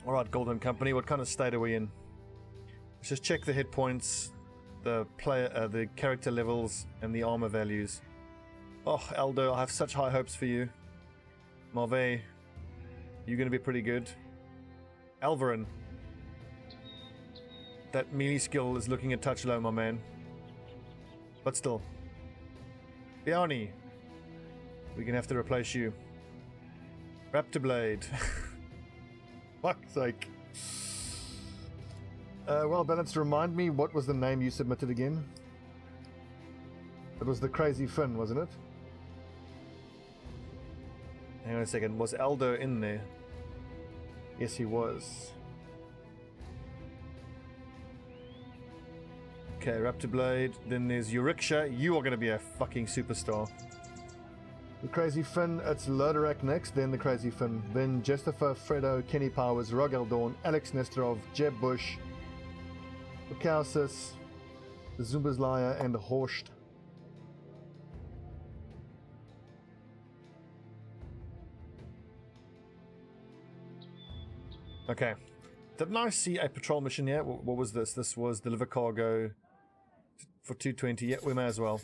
Alright, Golden Company, what kind of state are we in? Let's just check the hit points, the character levels, and the armor values. Oh, Aldo, I have such high hopes for you. Marve, you're going to be pretty good. Alvarin, that melee skill is looking a touch low, my man. But still. Biani, we're going to have to replace you. Raptor Blade. Fuck's sake. Well, Balance, remind me, what was the name you submitted again? It was the Crazy Finn, wasn't it? Hang on a second, was Aldo in there? Yes, he was. Okay, Raptor Blade. Then there's Euriksha. You are going to be a fucking superstar. The Crazy Finn, it's Loderak next, then the Crazy Finn. Then Justifer, Fredo, Kenny Powers, Rogel Dawn, Alex Nesterov, Jeb Bush, Lukausis, the Zumba's Liar, and Horst. Okay. Didn't I see a patrol mission here? What was this? This was deliver cargo for 220. Yeah, we may as well.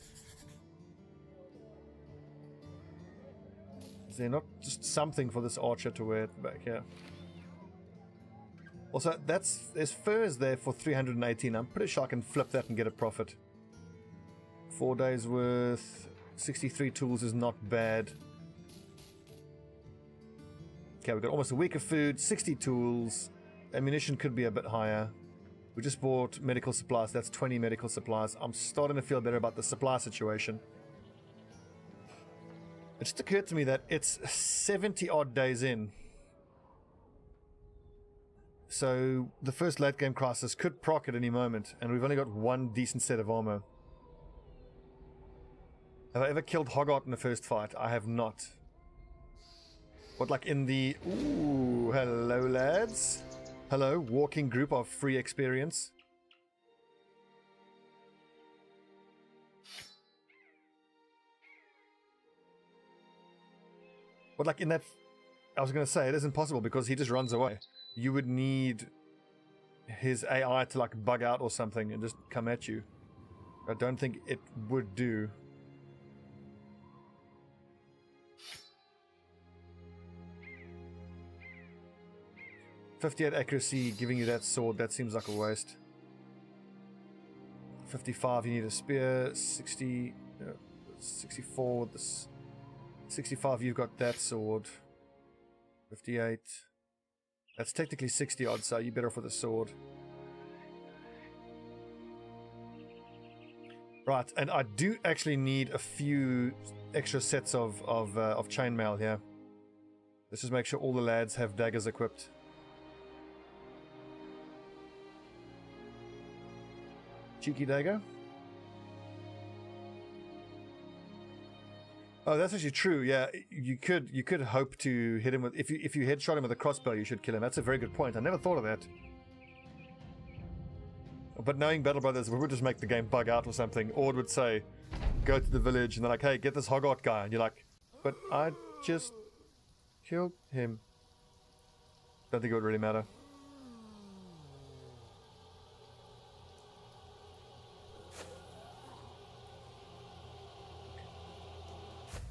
Is there not just something for this archer to wear back here? Also, there's furs there for 318. I'm pretty sure I can flip that and get a profit. 4 days worth. 63 tools is not bad. Okay, we've got almost a week of food, 60 tools. Ammunition could be a bit higher. We just bought medical supplies. That's 20 medical supplies. I'm starting to feel better about the supply situation. It just occurred to me that it's 70 odd days in. So the first late game crisis could proc at any moment, and we've only got one decent set of armor. Have I ever killed Hoggart in the first fight? I have not. What, like in the... Ooh, hello lads. Hello, walking group of free experience. But like in that, I was going to say, it isn't possible because he just runs away. You would need his AI to like bug out or something and just come at you. I don't think it would do. .58 accuracy, giving you that sword, that seems like a waste. 55, you need a spear. 60, 64, this... 65, you've got that sword. 58. That's technically 60 odd, so you're better off with a sword. Right, and I do actually need a few extra sets of chainmail here. Let's just make sure all the lads have daggers equipped. Cheeky dagger. Oh, that's actually true. Yeah, you could hope to hit him with if you headshot him with a crossbow, you should kill him. That's a very good point. I never thought of that. But knowing Battle Brothers, we would just make the game bug out or something. Or it would say, go to the village, and they're like, hey, get this Hoggart guy, and you're like, but I just killed him. Don't think it would really matter.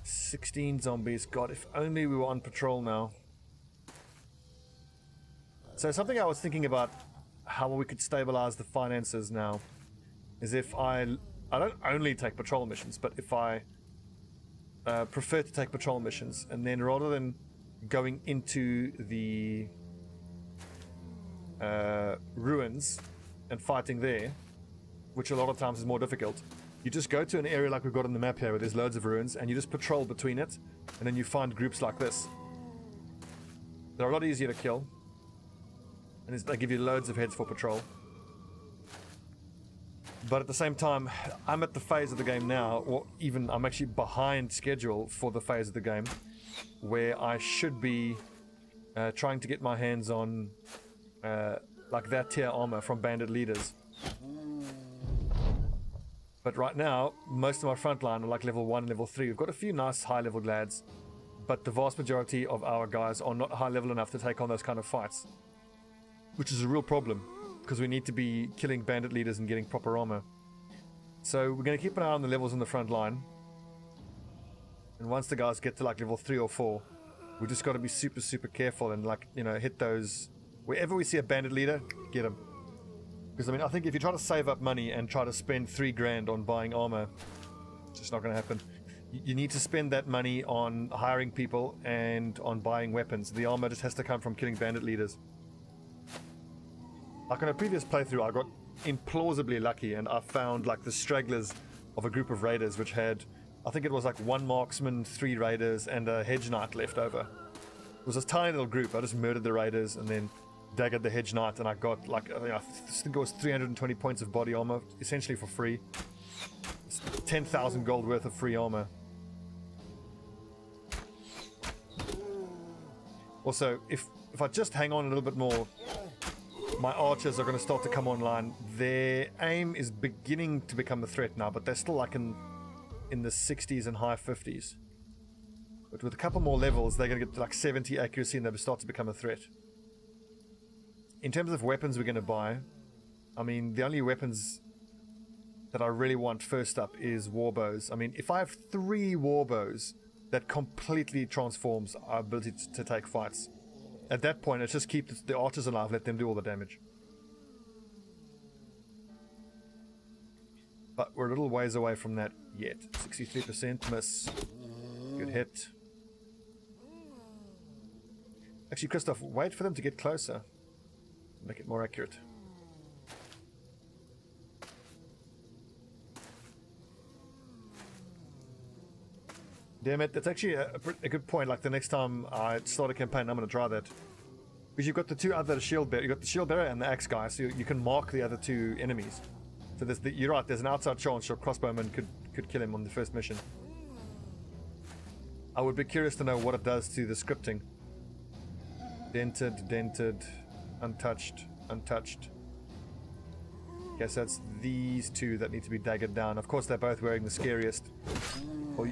$16 zombies. God, if only we were on patrol now. So something I was thinking about how we could stabilize the finances now is if I don't only take patrol missions, but if I prefer to take patrol missions, and then rather than going into the ruins and fighting there, which a lot of times is more difficult, you just go to an area like we've got on the map here where there's loads of ruins, and you just patrol between it, and then you find groups like this. They're a lot easier to kill, and they give you loads of heads for patrol. But at the same time, I'm at the phase of the game now, or even I'm actually behind schedule for the phase of the game, where I should be trying to get my hands on like that tier armor from bandit leaders. But right now, most of my frontline are like level 1, level 3. We've got a few nice high-level lads, but the vast majority of our guys are not high-level enough to take on those kind of fights. which is a real problem because we need to be killing bandit leaders and getting proper armor. So we're going to keep an eye on the levels on the front line. And once the guys get to like level 3 or 4, we just got to be super, super careful and like, you know, hit those. Wherever we see a bandit leader, get them. Because I mean, I think if you try to save up money and try to spend 3 grand on buying armor, it's just not going to happen. You need to spend that money on hiring people and on buying weapons. The armor just has to come from killing bandit leaders. Like on a previous playthrough, I got implausibly lucky and I found like the stragglers of a group of raiders which had, I think it was like 1 marksman, 3 raiders, and a hedge knight left over. It was a tiny little group. I just murdered the raiders and then daggered the hedge knight, and I got like, I think it was 320 points of body armor, essentially for free. 10,000 gold worth of free armor. Also, if I just hang on a little bit more, my archers are going to start to come online. Their aim is beginning to become a threat now, but they're still like in the 60s and high 50s. But with a couple more levels, they're going to get to like 70 accuracy and they'll start to become a threat. In terms of weapons we're going to buy, I mean, the only weapons that I really want first up is warbows. I mean, if I have 3 warbows, that completely transforms our ability to take fights. At that point, it's just keep the archers alive, let them do all the damage. But we're a little ways away from that yet. 63% miss. Good hit. Actually, Christoph, wait for them to get closer. Make it more accurate. Damn it, that's actually a good point. Like the next time I start a campaign, I'm going to try that. Because you've got the 2 other shield bearers. You've got the shield bearer and the axe guy, so you can mark the other 2 enemies. So you're right, there's an outside chance your crossbowman could kill him on the first mission. I would be curious to know what it does to the scripting. Dented, dented, untouched, untouched. Okay, so it's these 2 that need to be daggered down. Of course, they're both wearing the scariest, or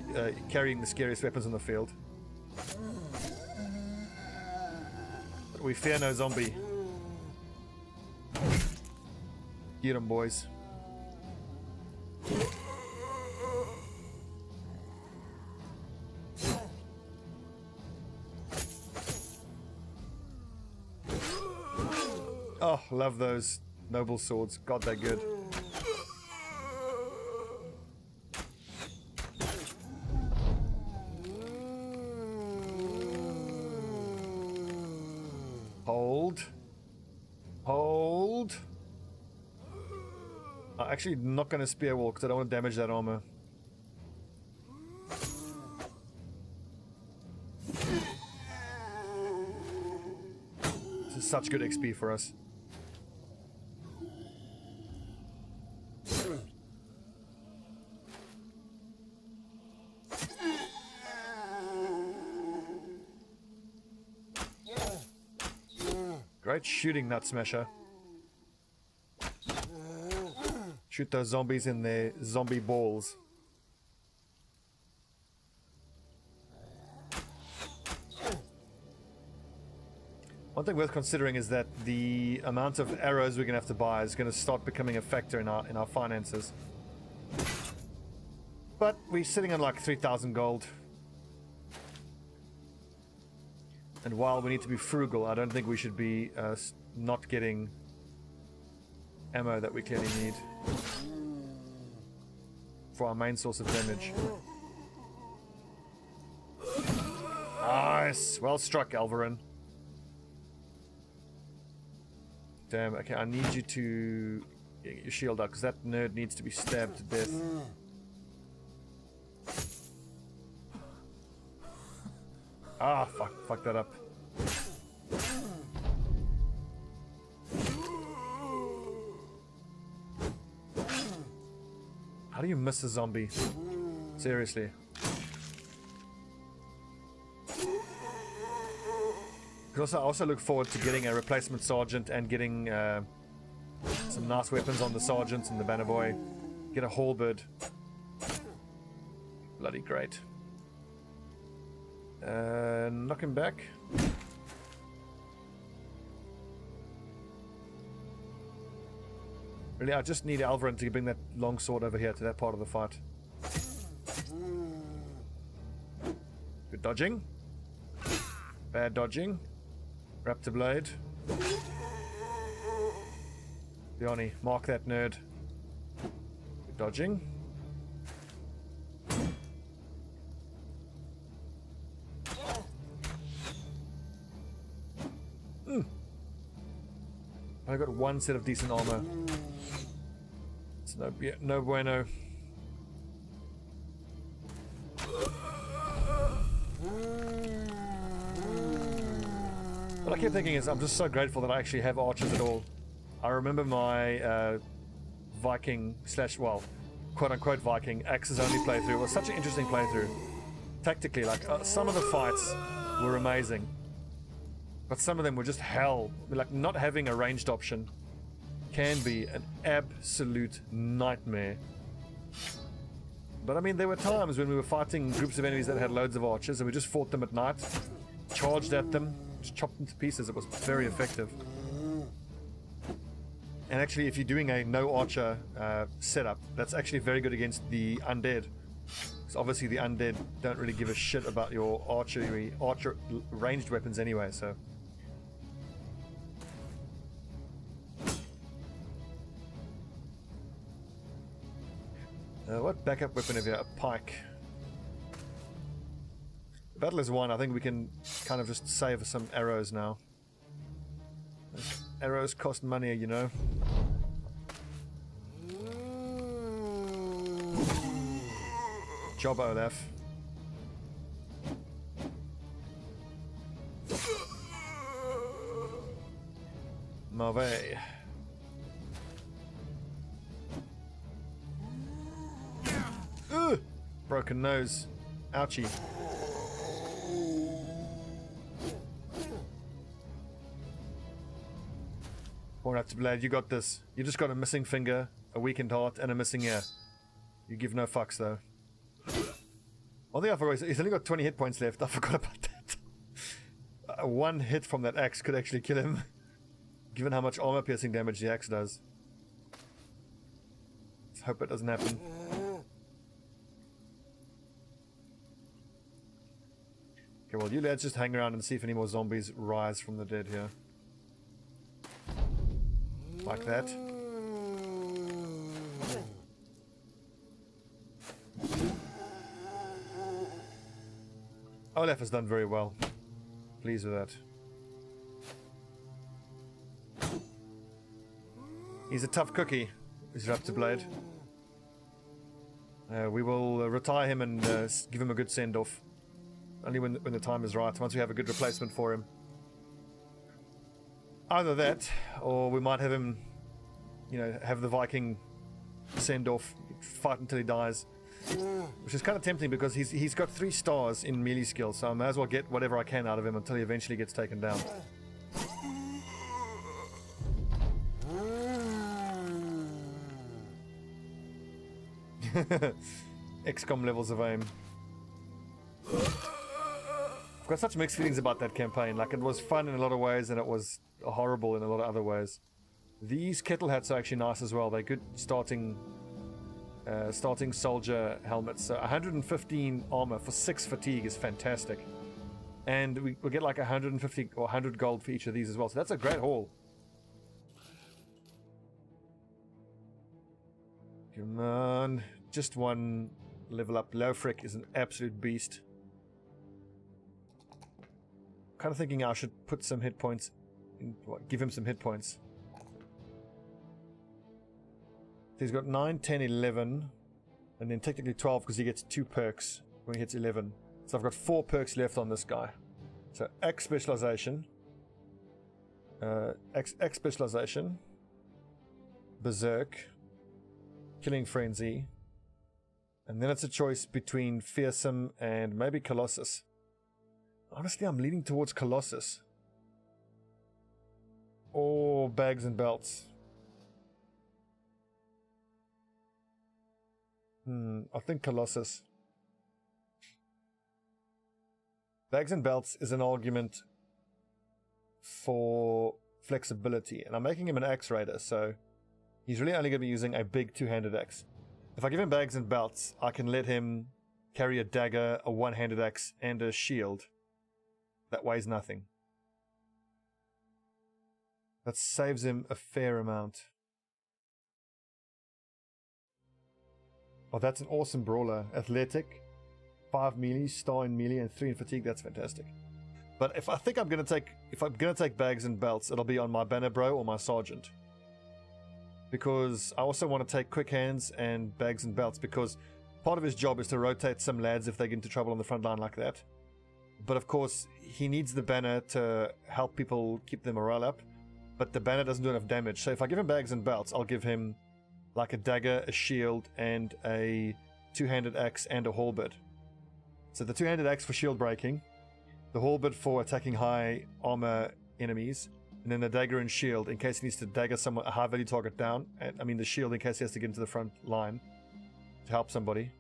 carrying the scariest weapons on the field. But we fear no zombie. Get 'em, boys. Oh, love those noble swords. God, they're good. Hold. Hold. I'm actually not going to spear wall because I don't want to damage that armor. This is such good XP for us. Great shooting, Nut Smasher. Shoot those zombies in their zombie balls. One thing worth considering is that the amount of arrows we're going to have to buy is going to start becoming a factor in our finances. But we're sitting on like 3,000 gold. And while we need to be frugal, I don't think we should be not getting ammo that we clearly need for our main source of damage. Nice! Well struck, Alvarin. Damn, okay, I need you to get your shield up because that nerd needs to be stabbed to death. Ah, fuck that up. How do you miss a zombie? Seriously. I also look forward to getting a replacement sergeant and getting some nice weapons on the sergeant and the banner boy. Get a halberd. Bloody great. Knock him back. Really, I just need Alvarin to bring that long sword over here to that part of the fight. Good dodging. Bad dodging. Raptor blade. Bioni, mark that nerd. Good dodging. I got one set of decent armor. It's no bueno. What I keep thinking is I'm just so grateful that I actually have archers at all. I remember my Viking slash, well, quote-unquote Viking Axis only playthrough. It was such an interesting playthrough. Tactically, like some of the fights were amazing. But some of them were just hell. Like, not having a ranged option can be an absolute nightmare. But I mean, there were times when we were fighting groups of enemies that had loads of archers and we just fought them at night, charged at them, just chopped them to pieces. It was very effective. And actually, if you're doing a no archer setup, that's actually very good against the undead. Because obviously the undead don't really give a shit about your archer ranged weapons anyway, so... what backup weapon have you? A pike. The battle is won. I think we can kind of just save some arrows now. Arrows cost money, you know. Job, Olaf. Mauvais. Broken nose. Ouchie. Poor Raptor Blade, you got this. You just got a missing finger, a weakened heart, and a missing ear. You give no fucks, though. One thing I forgot is he's only got 20 hit points left. I forgot about that. One hit from that axe could actually kill him, given how much armor-piercing damage the axe does. Let's hope it doesn't happen. Okay, well, you lads just hang around and see if any more zombies rise from the dead here. Like that. Olaf has done very well. Pleased with that. He's a tough cookie, is Raptor Blade. We will retire him and give him a good send-off. Only when the time is right, once we have a good replacement for him. Either that, or we might have him, you know, have the Viking send-off, fight until he dies. Which is kind of tempting because he's got 3 stars in melee skills, so I may as well get whatever I can out of him until he eventually gets taken down. XCOM levels of aim. I've got such mixed feelings about that campaign. Like, it was fun in a lot of ways and it was horrible in a lot of other ways. These kettle hats are actually nice as well. They're good starting soldier helmets. So 115 armor for 6 fatigue is fantastic. And we get like 150 or 100 gold for each of these as well. So that's a great haul. Come on. Just one level up. Lofric is an absolute beast. Kind of thinking I should put some hit points in, give him some hit points. He's got 9, 10, 11, and then technically 12 because he gets 2 perks when he hits 11. So I've got 4 perks left on this guy. So X specialization, X specialization, Berserk, Killing Frenzy, and then it's a choice between Fearsome and maybe Colossus. Honestly, I'm leaning towards Colossus. Or Bags and Belts. I think Colossus. Bags and Belts is an argument for flexibility. And I'm making him an Axe Raider, so He's really only going to be using a big two-handed axe. If I give him bags and belts, I can let him carry a dagger, a one-handed axe, and a shield. That weighs nothing. That saves him a fair amount. Oh, that's an awesome brawler. Athletic, 5 melee, star in melee, and 3 in fatigue. That's fantastic. But if I'm gonna take bags and belts, it'll be on my banner bro or my sergeant. Because I also want to take quick hands and bags and belts, because part of his job is to rotate some lads if they get into trouble on the front line like that. But of course, he needs the banner to help people keep their morale up. But the banner doesn't do enough damage. So if I give him bags and belts, I'll give him like a dagger, a shield, and a two-handed axe and a halberd. So the two-handed axe for shield breaking, the halberd for attacking high armor enemies, and then the dagger and shield in case he needs to dagger someone, a high-value target down. And, I mean the shield in case he has to get into the front line to help somebody.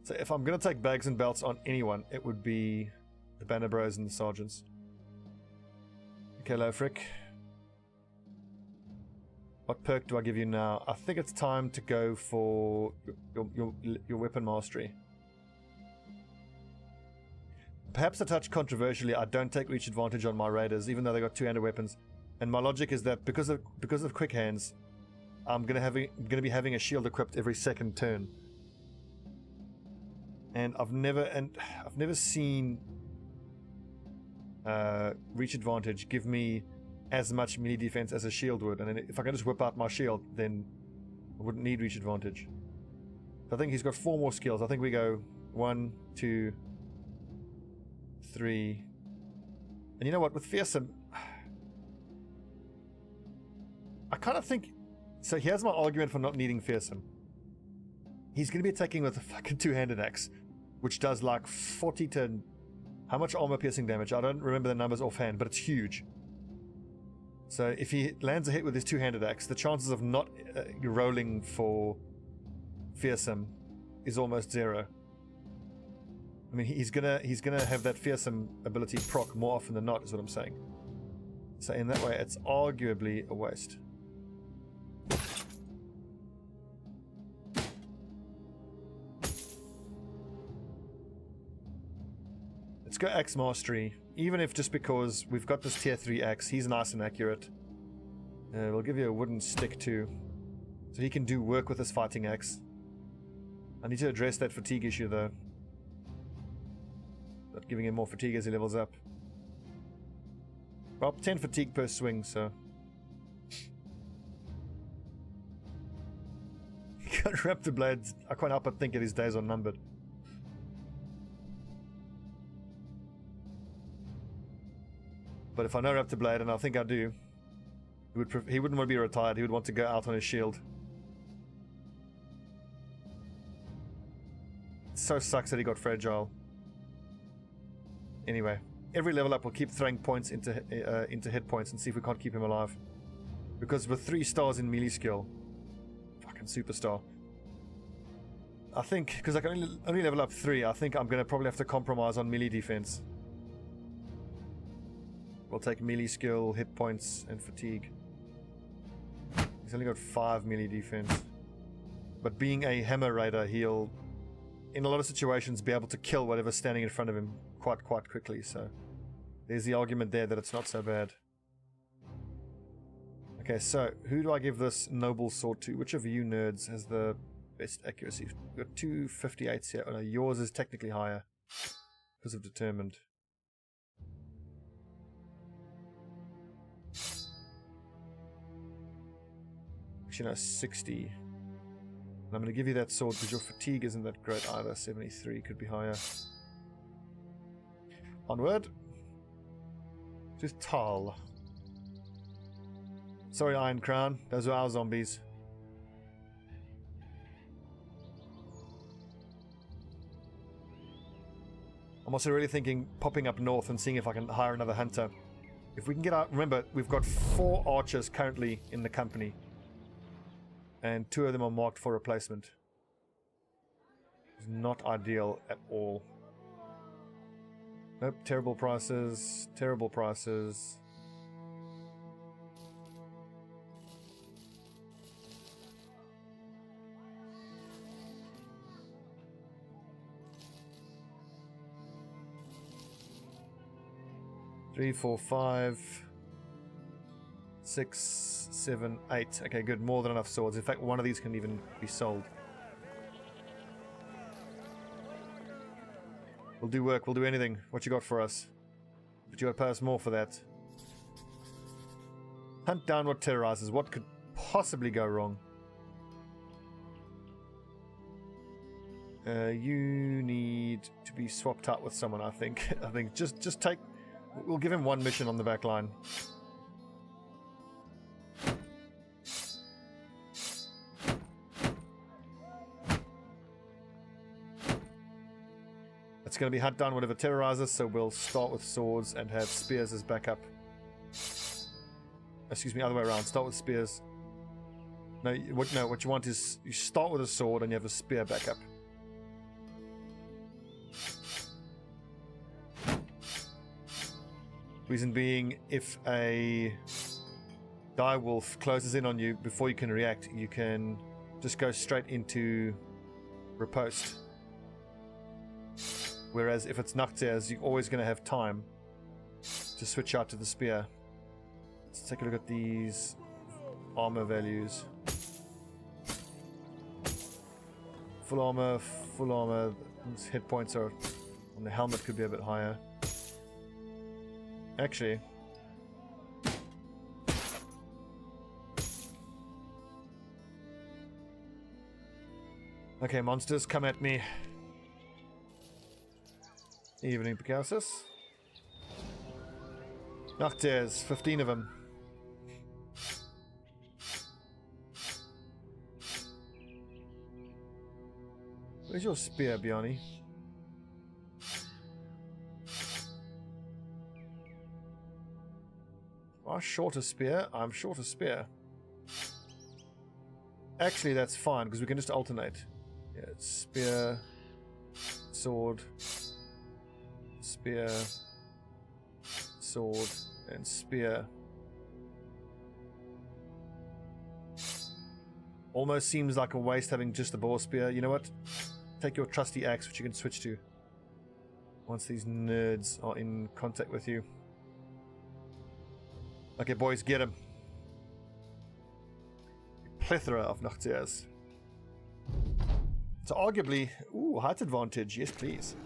So if I'm going to take bags and belts on anyone, it would be the banner bros and the sergeants. Okay, Lofric. What perk do I give you now? I think it's time to go for your weapon mastery. Perhaps a touch controversially, I don't take reach advantage on my raiders, even though they got two-handed weapons. And my logic is that because of quick hands, I'm gonna be having a shield equipped every second turn. And I've never seen reach advantage give me as much melee defense as a shield would, and then if I can just whip out my shield, then I wouldn't need reach advantage. So I think he's got 4 more skills. I think we go 1, 2, 3. And you know what, with fearsome, I kind of think, so here's my argument for not needing fearsome. He's going to be attacking with a fucking two-handed axe, which does like 40 to... How much armor piercing damage? I don't remember the numbers offhand, but it's huge. So if he lands a hit with his two-handed axe, the chances of not rolling for fearsome is almost 0. I mean, he's gonna have that fearsome ability proc more often than not, is what I'm saying. So in that way, it's arguably a waste. Let's go axe mastery, even if just because we've got this tier 3 axe, he's nice and accurate. We'll give you a wooden stick too, so he can do work with his fighting axe. I need to address that fatigue issue though. Not giving him more fatigue as he levels up. Well, 10 fatigue per swing, so... Raptor Blades, I can't help but think that his days are numbered. But if I know Raptor Blade, and I think I do, he wouldn't want to be retired. He would want to go out on his shield. It so sucks that he got fragile. Anyway, every level up will keep throwing points into hit points and see if we can't keep him alive. Because with 3 stars in melee skill, fucking superstar. I think, because I can only level up 3, I think I'm going to probably have to compromise on melee defense. We'll take melee skill, hit points, and fatigue. He's only got 5 melee defense. But being a hammer raider, he'll, in a lot of situations, be able to kill whatever's standing in front of him quite quickly. So there's the argument there that it's not so bad. Okay, so who do I give this noble sword to? Which of you nerds has the best accuracy? We've got 2 58s here. Oh no, yours is technically higher because of determined. Actually, no, 60. And I'm going to give you that sword because your fatigue isn't that great either. 73 could be higher. Onward. Just Tal. Sorry, Iron Crown. Those are our zombies. I'm also really thinking popping up north and seeing if I can hire another hunter. If we can get out... Remember, we've got 4 archers currently in the company. And 2 of them are marked for replacement. It's not ideal at all. Nope, terrible prices. Terrible prices. 3, 4, 5, 6, 7, 8. Okay, good. More than enough swords. In fact, one of these can even be sold. We'll do work. We'll do anything. What you got for us? But you got to pay us more for that. Hunt down what terrorizes. What could possibly go wrong? You need to be swapped out with someone, I think. I think just take... We'll give him one mission on the back line. It's going to be hunt down whatever terrorizes, so we'll start with swords and have spears as backup. Excuse me, other way around. Start with spears. No, what you want is you start with a sword and you have a spear backup. Reason being, if a dire wolf closes in on you before you can react, you can just go straight into riposte. Whereas if it's Noctiers, you're always going to have time to switch out to the spear. Let's take a look at these armor values. Full armor. These hit points are on the helmet could be a bit higher. Actually, okay, monsters, come at me. Evening, Picasso. Noctiers, 15 of them. Where's your spear, Bjarni? I'm short a spear. I'm short a spear. Actually, that's fine because we can just alternate. Yeah, spear, sword, spear, sword, and spear. Almost seems like a waste having just a bow spear. You know what? Take your trusty axe, which you can switch to once these nerds are in contact with you. Okay, boys, get him. A plethora of Noctiers. So arguably, ooh, height advantage. Yes, please.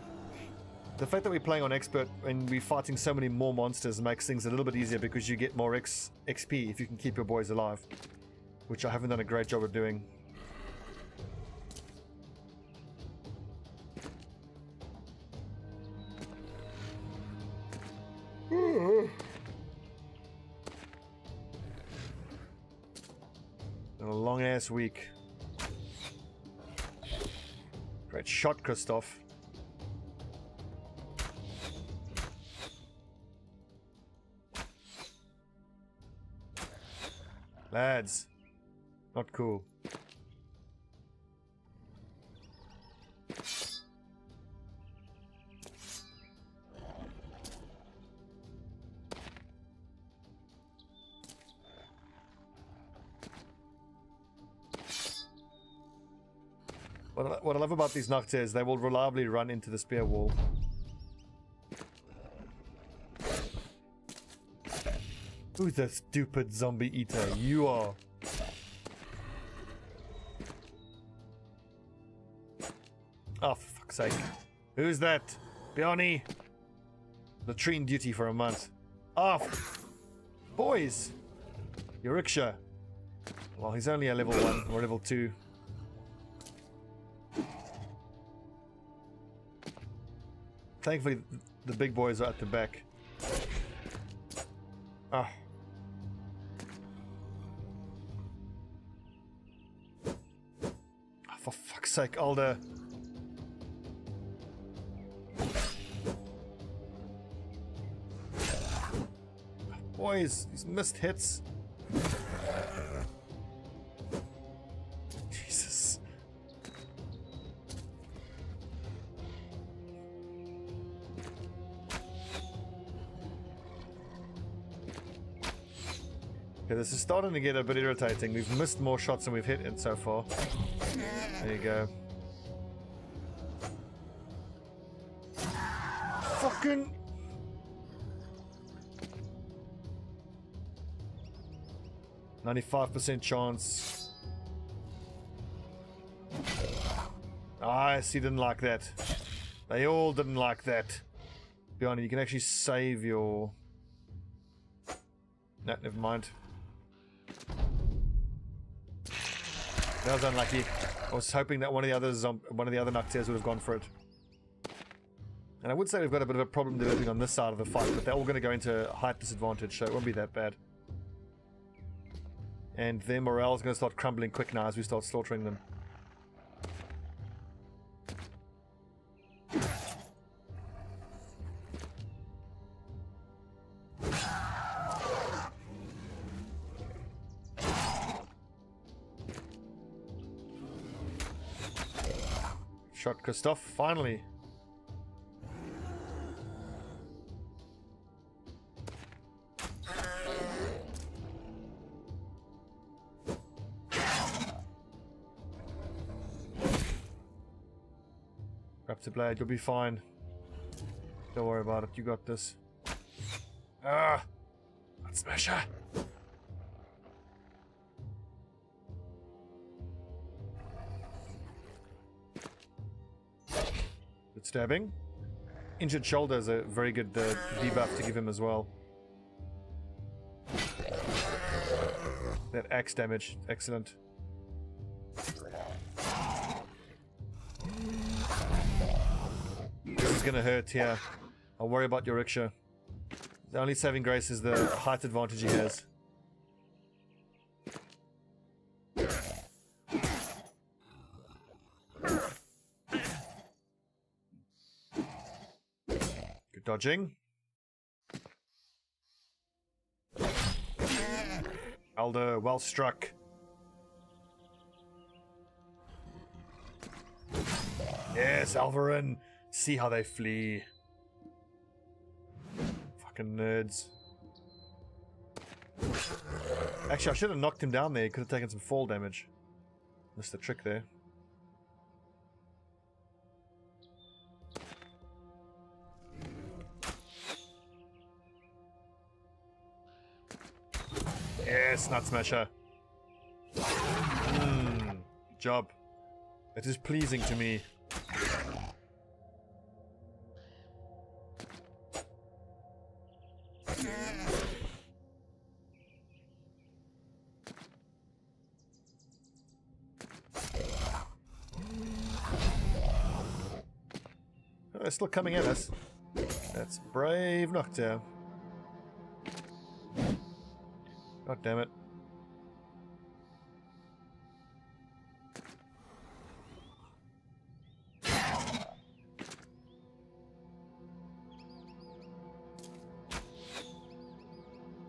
The fact that we're playing on expert and we're fighting so many more monsters makes things a little bit easier because you get more XP if you can keep your boys alive, which I haven't done a great job of doing. A long ass week. Great shot, Christoph. Lads, not cool. What I love about these Noctiers is they will reliably run into the spear wall. Who's the stupid zombie eater? You are. Oh, for fuck's sake. Who's that? Bjarni? Latrine duty for a month. Oh, boys! Yoriksha. Well, he's only a level 1 or level 2. Thankfully, the big boys are at the back. Ah. Oh, for fuck's sake, Alder. Boys, these missed hits. Jesus. Okay, this is starting to get a bit irritating. We've missed more shots than we've hit in so far. There you go. Fucking... 95% chance. He didn't like that. They all didn't like that. Be honest, you can actually save your... No, never mind. That was unlucky. I was hoping that one of the other Noctiers would have gone for it. And I would say we've got a bit of a problem developing on this side of the fight, but they're all going to go into height disadvantage, so it won't be that bad. And their morale is going to start crumbling quick now as we start slaughtering them. Shot Christoph, finally. Raptor Blade, you'll be fine. Don't worry about it, you got this. Ah! Let's smash her! Good stabbing. Injured shoulder is a very good debuff to give him as well. That axe damage, excellent. This is gonna hurt here. I'll worry about your rickshaw. The only saving grace is the height advantage he has. Good dodging. Aldo, well struck. Yes, Alvarin. See how they flee. Fucking nerds. Actually, I should have knocked him down there. He could have taken some fall damage. Missed the trick there. Yes, Nut Smasher. Good job. It is pleasing to me. Oh, they're still coming at us. That's brave Nocturne. God damn it.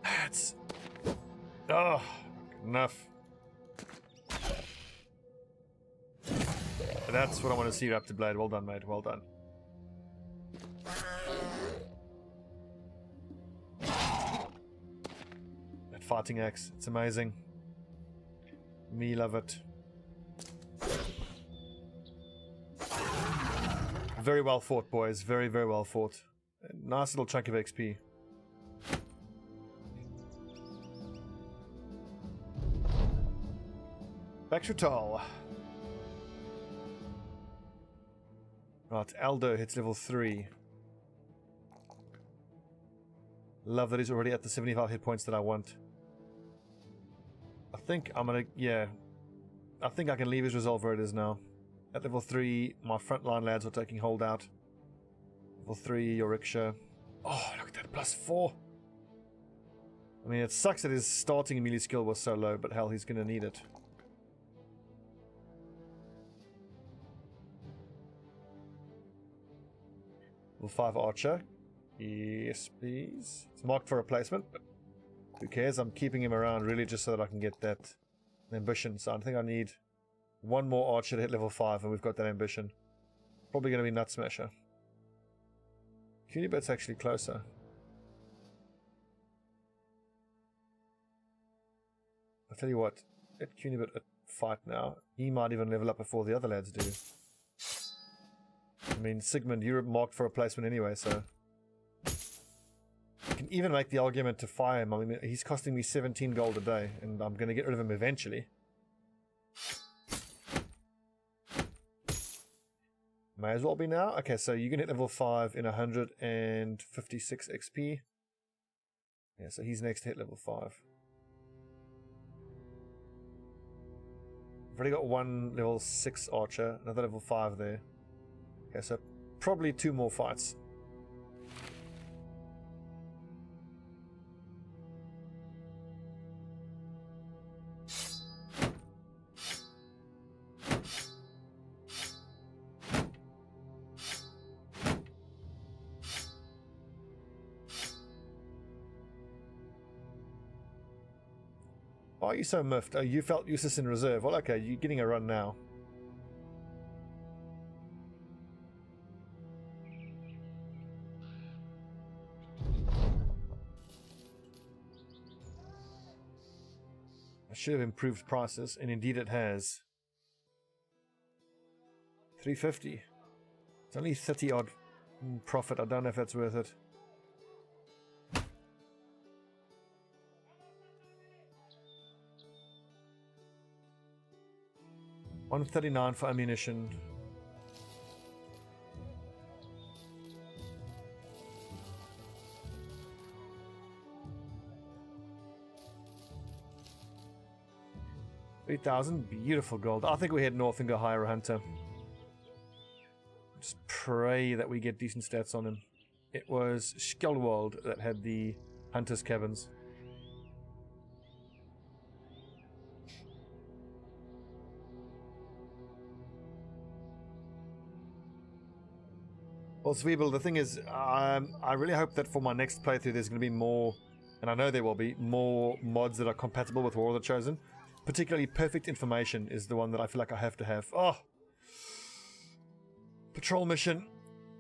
That's... Oh, enough. That's what I want to see, Raptor Blade. Well done, mate. Well done. That fighting axe. It's amazing. Me love it. Very well fought, boys. Very, very well fought. A nice little chunk of XP. Back to Tal. Right, Aldo hits level 3. Love that he's already at the 75 hit points that I want. I think I'm gonna, yeah. I think I can leave his resolve where it is now. At level 3, my frontline lads are taking hold out. Level 3, your rickshaw. Oh, look at that, +4. I mean, it sucks that his starting melee skill was so low, but hell, he's gonna need it. Level 5 archer. Yes, please. It's marked for replacement, but who cares? I'm keeping him around really just so that I can get that ambition. So I think I need one more archer to hit level 5, and we've got that ambition. Probably going to be Nut Smasher. Cunibet's actually closer. I'll tell you what, let Cunibet a fight now. He might even level up before the other lads do. I mean, Sigmund, you're marked for replacement anyway, so... You can even make the argument to fire him. I mean, he's costing me 17 gold a day, and I'm going to get rid of him eventually. May as well be now. Okay, so you can hit level 5 in 156 XP. Yeah, so he's next to hit level 5. I've already got one level 6 archer, another level 5 there. Okay, so probably 2 more fights. Why are you so miffed? Oh, you felt useless in reserve. Well, okay, you're getting a run now. I should have improved prices, and indeed it has. 350. It's only 30 odd profit. I don't know if that's worth it. $139 for ammunition. $3,000, beautiful gold. I think we head north and go hire a hunter. Just pray that we get decent stats on him. It was Skjoldwald that had the hunter's cabins. Well, Sweeble, the thing is, I really hope that for my next playthrough there's going to be more, and I know there will be, more mods that are compatible with War of the Chosen. Particularly Perfect Information is the one that I feel like I have to have. Oh! Patrol mission.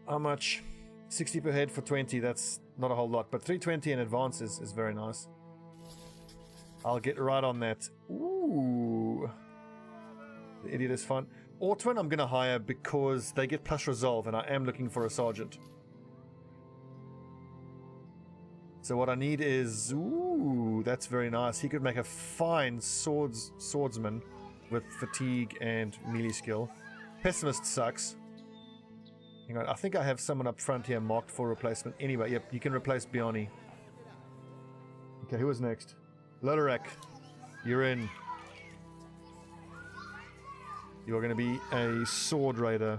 How much? 60 per head for 20, that's not a whole lot, but 320 in advance is very nice. I'll get right on that. Ooh! The idiot is fun. Ortwin I'm going to hire because they get plus resolve, and I am looking for a sergeant. So what I need is... Ooh, that's very nice. He could make a fine swordsman with fatigue and melee skill. Pessimist sucks. Hang on, I think I have someone up front here marked for replacement. Anyway, yep, you can replace Biani. Okay, who is next? Lodorak, you're in. You're going to be a sword raider.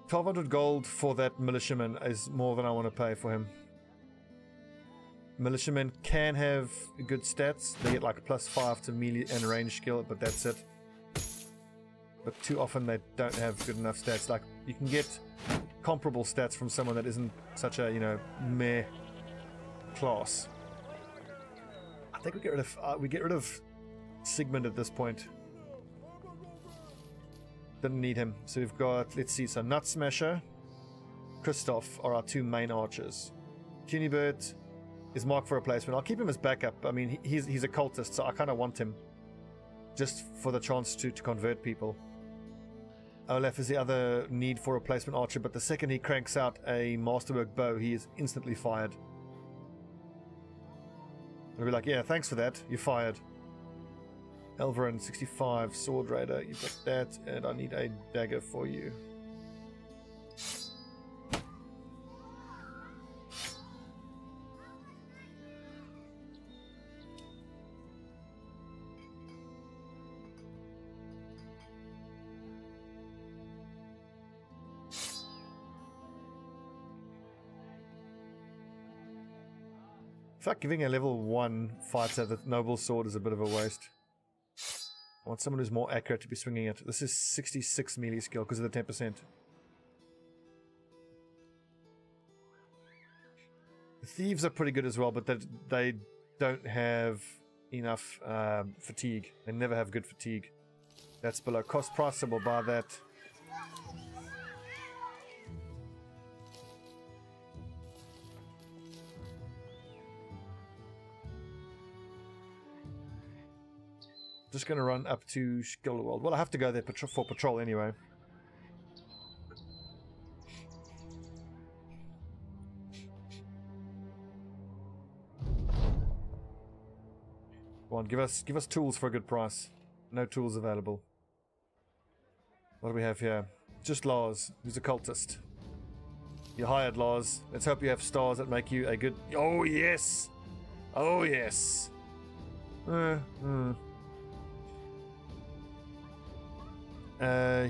$1,200 gold for that militiaman is more than I want to pay for him. Militiamen can have good stats. They get like +5 to melee and range skill, but that's it. But too often they don't have good enough stats. Like, you can get comparable stats from someone that isn't such a, you know, meh class. I think we get rid of Sigmund at this point. Didn't need him. So we've got, let's see, so Nut Smasher, Christoph are our 2 main archers. Tunybird is marked for replacement. I'll keep him as backup. I mean, he's a cultist, so I kind of want him just for the chance to convert people. Olaf is the other need for replacement archer, but the second he cranks out a masterwork bow, he is instantly fired. I'll be like, yeah, thanks for that, you're fired. Elverin, 65, Sword Raider, you've got that, and I need a dagger for you. I feel like giving a level 1 fighter the noble sword is a bit of a waste. I want someone who's more accurate to be swinging it. This is 66 melee skill because of the 10%. The thieves are pretty good as well, but they don't have enough fatigue. They never have good fatigue. That's below cost price, so we'll buy that. Just going to run up to Skjoldwald. Well, I have to go there for patrol anyway. Come on, give us tools for a good price. No tools available. What do we have here? Just Lars, who's a cultist. You hired Lars. Let's hope you have stars that make you a good... Oh, yes! Oh, yes!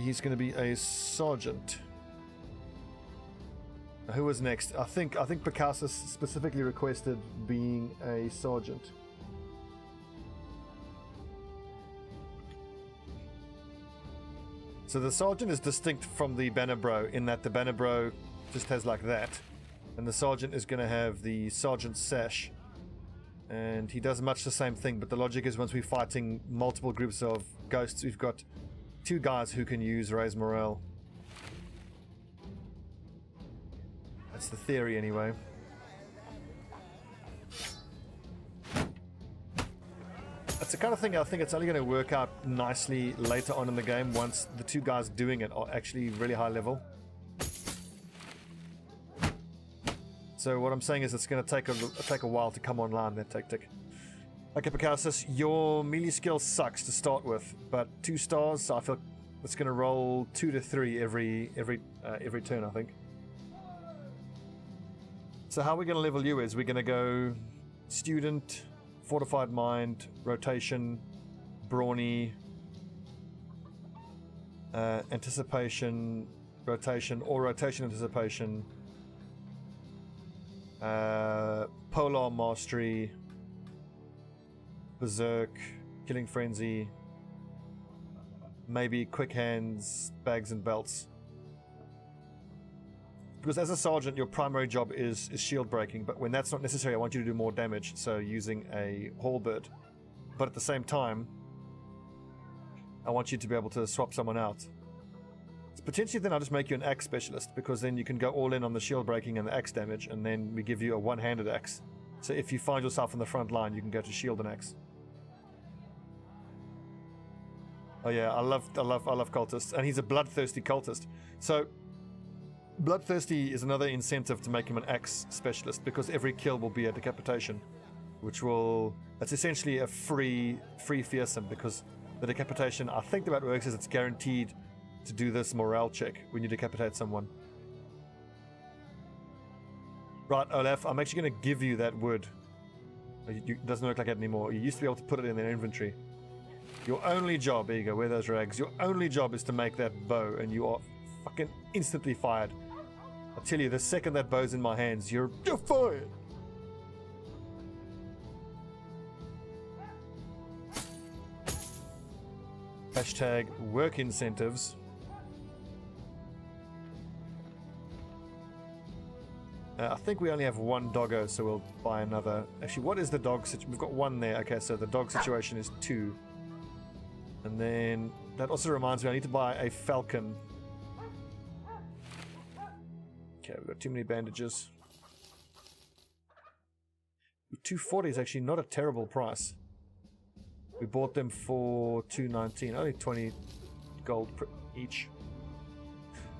He's going to be a sergeant. Who was next? I think Picasso specifically requested being a sergeant. So the sergeant is distinct from the banner bro in that the banner bro just has like that, and the sergeant is going to have the sergeant's sash, and he does much the same thing, but the logic is once we're fighting multiple groups of ghosts, we've got 2 guys who can use raise morale. That's the theory anyway. That's the kind of thing I think it's only going to work out nicely later on in the game once the 2 guys doing it are actually really high level. So what I'm saying is it's going to take a while to come online, that tactic. Okay, Picasso, your melee skill sucks to start with, but 2 stars, so I feel it's going to roll 2 to 3 every turn, I think. So how we're going to level you is we're going to go student, fortified mind, rotation, brawny, anticipation, rotation, or rotation anticipation, polar mastery, berserk, killing frenzy, maybe quick hands, bags and belts. Because as a sergeant, your primary job is shield breaking, but when that's not necessary, I want you to do more damage, so using a halberd. But at the same time, I want you to be able to swap someone out. So potentially then I'll just make you an axe specialist, because then you can go all in on the shield breaking and the axe damage, and then we give you a one-handed axe. So if you find yourself in the front line, you can go to shield and axe. Oh yeah, I love cultists, and he's a bloodthirsty cultist. So bloodthirsty is another incentive to make him an axe specialist, because every kill will be a decapitation, that's essentially a free fearsome, because the decapitation, I think the way it works is it's guaranteed to do this morale check when you decapitate someone. Right, Olaf, I'm actually going to give you that wood. It doesn't look like it anymore. You used to be able to put it in their inventory. Your only job, here you go, wear those rags. Your only job is to make that bow, and you are fucking instantly fired. I tell you, the second that bow's in my hands, you're fired. Hashtag work incentives. I think we only have 1 doggo, so we'll buy another. Actually, what is the dog situation? We've got 1 there. Okay, so the dog situation is 2. And then that also reminds me, I need to buy a falcon. Okay, we've got too many bandages. 240 is actually not a terrible price. We bought them for 219, only 20 gold each.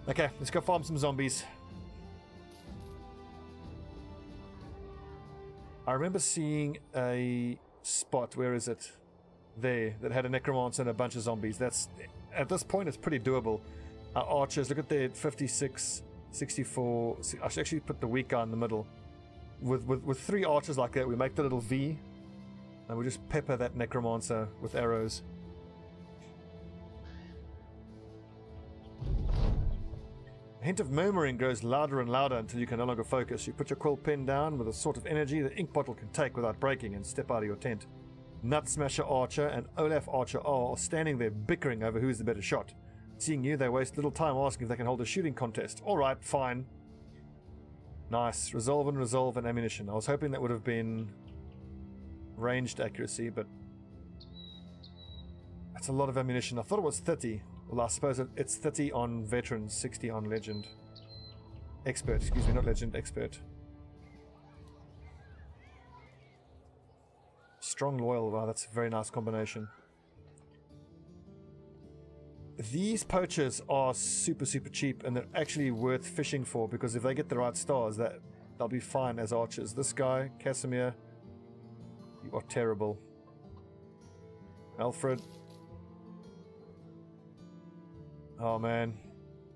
Okay, let's go farm some zombies. I remember seeing a spot, where is it? There, that had a necromancer and a bunch of zombies. That's, at this point, it's pretty doable. Our archers, look at their 56, 64. I should actually put the weak guy in the middle. With 3 archers like that, we make the little V, and we just pepper that necromancer with arrows. A hint of murmuring grows louder and louder until you can no longer focus. You put your quill pen down with a sort of energy the ink bottle can take without breaking, and step out of your tent. Nut Smasher Archer and Olaf Archer are standing there bickering over who's the better shot. Seeing you, they waste little time asking if they can hold a shooting contest. Alright, fine. Nice. Resolve and ammunition. I was hoping that would have been ranged accuracy, but that's a lot of ammunition. I thought it was 30. Well, I suppose it's 30 on veteran, 60 on legend. Expert, excuse me, not legend, expert. Strong loyal, wow, that's a very nice combination. These poachers are super cheap, and they're actually worth fishing for, because if they get the right stars, they'll be fine as archers. This guy, Casimir, you are terrible. Alfred. Oh man.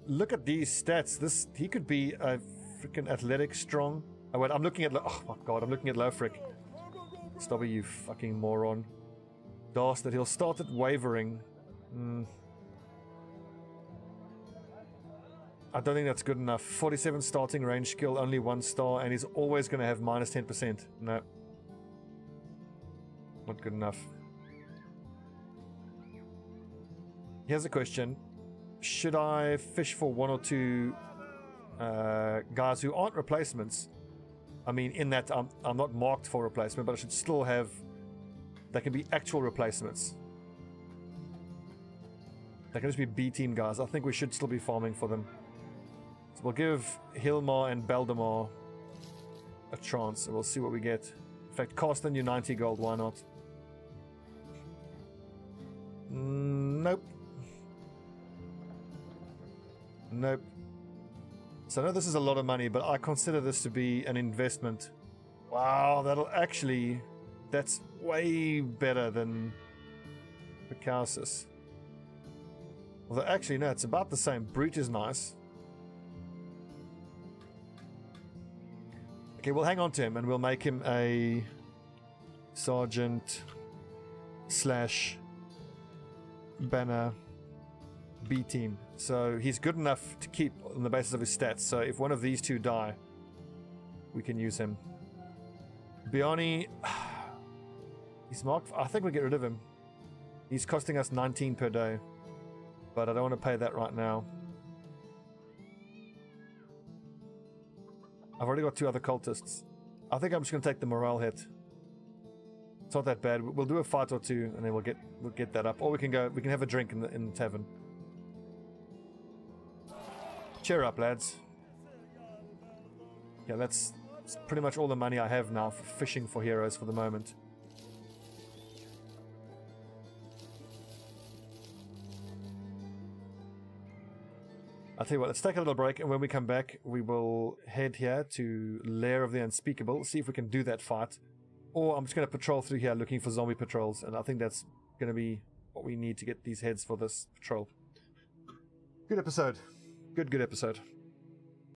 Look at these stats. He could be a freaking athletic strong. Oh wait, I'm looking at oh my god, I'm looking at Lofric. Stobbie, you fucking moron. Dastard, he'll start at wavering. I don't think that's good enough. 47 starting range skill, only 1 star, and he's always going to have minus 10%. No. Not good enough. Here's a question. Should I fish for 1 or 2 guys who aren't replacements? I mean, in that I'm not marked for replacement, but I should still have... They can be actual replacements. They can just be B-team guys. I think we should still be farming for them. So we'll give Hilmar and Baldemar a chance, and we'll see what we get. In fact, cost them you 90 gold, why not? Nope. Nope. So I know this is a lot of money, but I consider this to be an investment. Wow, that'll actually... That's way better than Picausis. Although actually, no, it's about the same. Brute is nice. Okay, we'll hang on to him and we'll make him a sergeant / banner B team. So he's good enough to keep on the basis of his stats. So if one of these 2 die, we can use him. Biani, he's marked. I think we get rid of him. He's costing us 19 per day, but I don't want to pay that right now. I've already got 2 other cultists. I think I'm just going to take the morale hit. It's not that bad. We'll do a fight or 2, and then we'll get that up. Or we can have a drink in the tavern. Cheer up, lads. Yeah, that's pretty much all the money I have now for fishing for heroes for the moment. I'll tell you what, let's take a little break, and when we come back, we will head here to Lair of the Unspeakable, see if we can do that fight. Or I'm just going to patrol through here looking for zombie patrols, and I think that's going to be what we need to get these heads for this patrol. Good episode. Good episode.